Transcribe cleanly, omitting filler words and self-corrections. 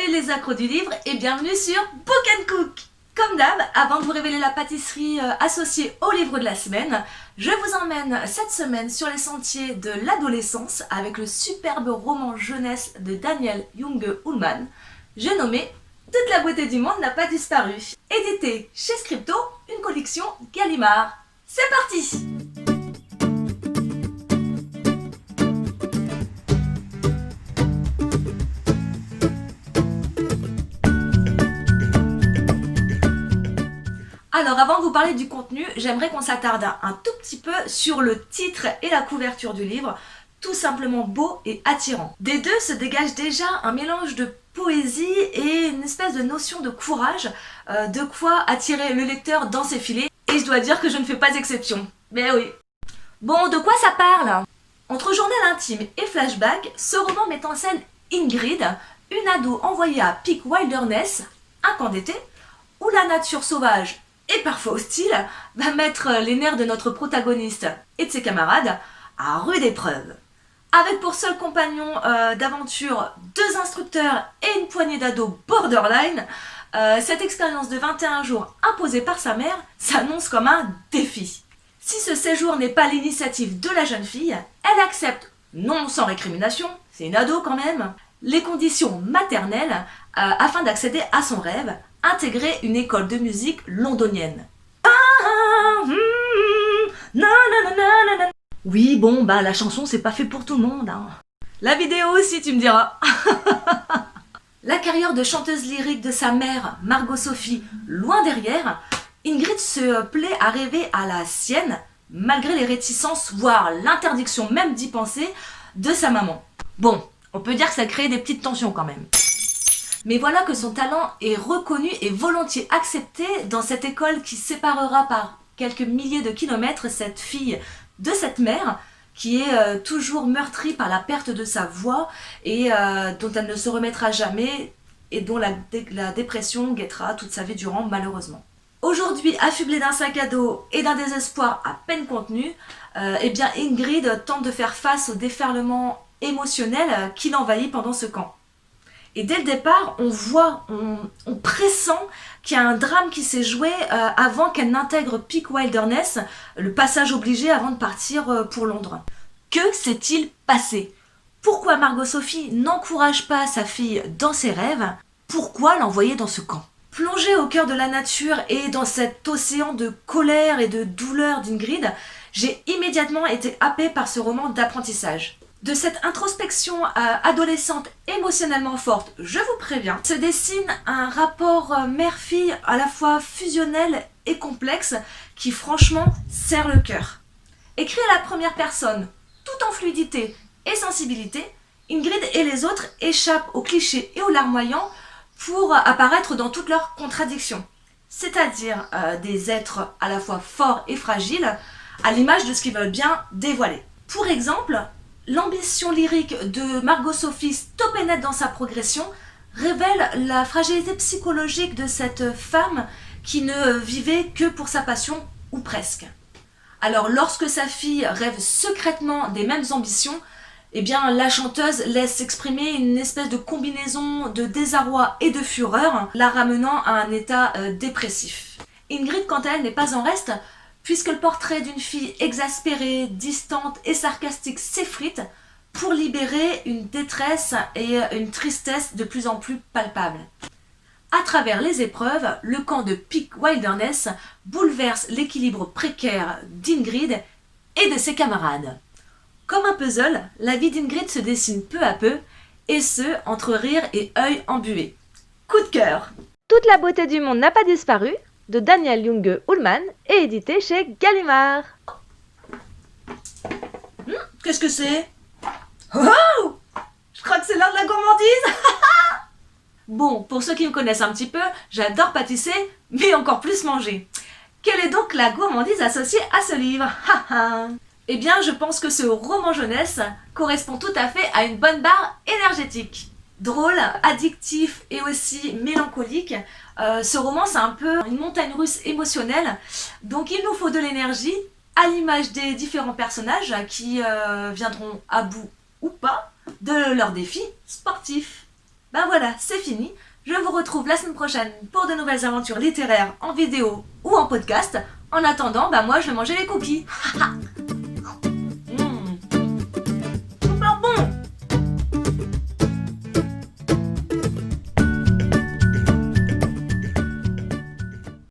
Salut les accros du livre et bienvenue sur Book & Cook. Comme d'hab, avant de vous révéler la pâtisserie associée au livre de la semaine, je vous emmène cette semaine sur les sentiers de l'adolescence avec le superbe roman jeunesse de Daniel Junge Ullmann. J'ai nommé Toute la beauté du monde n'a pas disparu. Édité chez Scripto, une collection Gallimard. C'est parti! Alors avant de vous parler du contenu, j'aimerais qu'on s'attarde un tout petit peu sur le titre et la couverture du livre, tout simplement beau et attirant. Des deux se dégage déjà un mélange de poésie et une espèce de notion de courage, de quoi attirer le lecteur dans ses filets, et je dois dire que je ne fais pas exception. Mais oui. Bon, de quoi ça parle? Entre journal intime et flashback, ce roman met en scène Ingrid, une ado envoyée à Peak Wilderness, un camp d'été, où la nature sauvage et parfois hostile, va mettre les nerfs de notre protagoniste et de ses camarades à rude épreuve. Avec pour seul compagnon d'aventure 2 instructeurs et une poignée d'ados borderline, cette expérience de 21 jours imposée par sa mère s'annonce comme un défi. Si ce séjour n'est pas l'initiative de la jeune fille, elle accepte, non sans récrimination, c'est une ado quand même, les conditions maternelles afin d'accéder à son rêve, intégrer une école de musique londonienne. Oui, bon, bah la chanson c'est pas fait pour tout le monde, hein. La vidéo aussi, tu me diras. La carrière de chanteuse lyrique de sa mère, Margot Sophie, loin derrière, Ingrid se plaît à rêver à la sienne, malgré les réticences, voire l'interdiction même d'y penser, de sa maman. Bon, on peut dire que ça crée des petites tensions quand même. Mais voilà que son talent est reconnu et volontiers accepté dans cette école qui séparera par quelques milliers de kilomètres cette fille de cette mère qui est toujours meurtrie par la perte de sa voix et dont elle ne se remettra jamais et dont la dépression guettera toute sa vie durant malheureusement. Aujourd'hui, affublée d'un sac à dos et d'un désespoir à peine contenu, eh bien Ingrid tente de faire face au déferlement émotionnel qui l'envahit pendant ce camp. Et dès le départ, on pressent qu'il y a un drame qui s'est joué avant qu'elle n'intègre Peak Wilderness, le passage obligé avant de partir pour Londres. Que s'est-il passé? Pourquoi Margot Sophie n'encourage pas sa fille dans ses rêves? Pourquoi l'envoyer dans ce camp? Plongée au cœur de la nature et dans cet océan de colère et de douleur d'Ingrid, j'ai immédiatement été happée par ce roman d'apprentissage. De cette introspection adolescente émotionnellement forte, je vous préviens, se dessine un rapport mère-fille à la fois fusionnel et complexe qui franchement serre le cœur. Écrit à la première personne, tout en fluidité et sensibilité, Ingrid et les autres échappent aux clichés et aux larmoyants pour apparaître dans toutes leurs contradictions, c'est-à-dire des êtres à la fois forts et fragiles, à l'image de ce qu'ils veulent bien dévoiler. Pour exemple, l'ambition lyrique de Margot Sophie, stop et net dans sa progression, révèle la fragilité psychologique de cette femme qui ne vivait que pour sa passion, ou presque. Alors lorsque sa fille rêve secrètement des mêmes ambitions, eh bien la chanteuse laisse exprimer une espèce de combinaison de désarroi et de fureur, la ramenant à un état dépressif. Ingrid, quant à elle, n'est pas en reste, puisque le portrait d'une fille exaspérée, distante et sarcastique s'effrite pour libérer une détresse et une tristesse de plus en plus palpables. À travers les épreuves, le camp de Peak Wilderness bouleverse l'équilibre précaire d'Ingrid et de ses camarades. Comme un puzzle, la vie d'Ingrid se dessine peu à peu, et ce, entre rire et œil embué. Coup de cœur! Toute la beauté du monde n'a pas disparu, de Daniel Junge Ullmann et édité chez Gallimard. Qu'est-ce que c'est? Oh! Je crois que c'est l'heure de la gourmandise. Bon, pour ceux qui me connaissent un petit peu, j'adore pâtisser, mais encore plus manger. Quelle est donc la gourmandise associée à ce livre? Eh bien, je pense que ce roman jeunesse correspond tout à fait à une bonne barre énergétique. Drôle, addictif et aussi mélancolique, ce roman c'est un peu une montagne russe émotionnelle, donc il nous faut de l'énergie à l'image des différents personnages qui viendront à bout ou pas de leurs défis sportifs. Ben voilà, c'est fini. Je vous retrouve la semaine prochaine pour de nouvelles aventures littéraires en vidéo ou en podcast. En attendant, ben moi je vais manger les cookies.